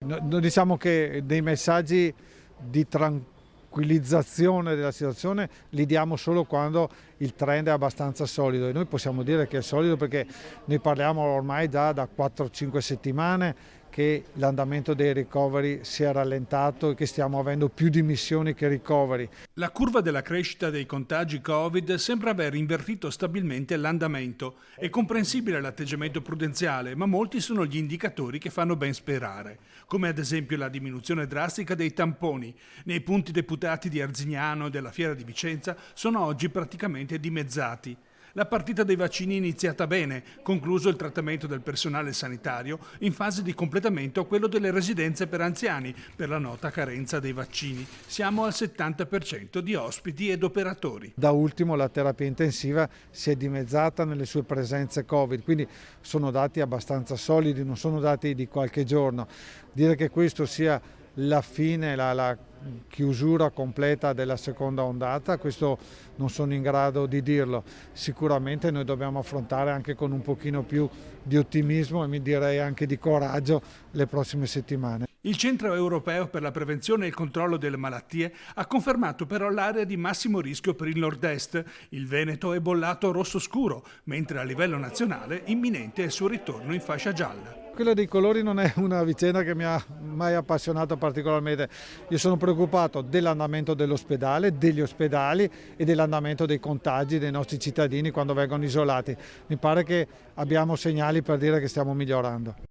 Diciamo che dei messaggi di tranquillizzazione della situazione li diamo solo quando il trend è abbastanza solido, e noi possiamo dire che è solido perché noi parliamo ormai già da 4-5 settimane che l'andamento dei ricoveri si è rallentato e che stiamo avendo più dimissioni che ricoveri. La curva della crescita dei contagi Covid sembra aver invertito stabilmente l'andamento. È comprensibile l'atteggiamento prudenziale, ma molti sono gli indicatori che fanno ben sperare, come ad esempio la diminuzione drastica dei tamponi. Nei punti deputati di Arzignano e della Fiera di Vicenza sono oggi praticamente dimezzati. La partita dei vaccini è iniziata bene, concluso il trattamento del personale sanitario, in fase di completamento quello delle residenze per anziani, per la nota carenza dei vaccini. Siamo al 70% di ospiti ed operatori. Da ultimo la terapia intensiva si è dimezzata nelle sue presenze Covid, quindi sono dati abbastanza solidi, non sono dati di qualche giorno. Dire che questo sia la fine, la chiusura completa della seconda ondata, questo non sono in grado di dirlo. Sicuramente noi dobbiamo affrontare anche con un pochino più di ottimismo e mi direi anche di coraggio le prossime settimane. Il Centro Europeo per la Prevenzione e il Controllo delle Malattie ha confermato però l'area di massimo rischio per il nord-est. Il Veneto è bollato rosso scuro, mentre a livello nazionale imminente è il suo ritorno in fascia gialla. Quella dei colori non è una vicenda che mi ha mai appassionato particolarmente. Io sono preoccupato dell'andamento dell'ospedale, degli ospedali e dell'andamento dei contagi dei nostri cittadini quando vengono isolati. Mi pare che abbiamo segnali per dire che stiamo migliorando.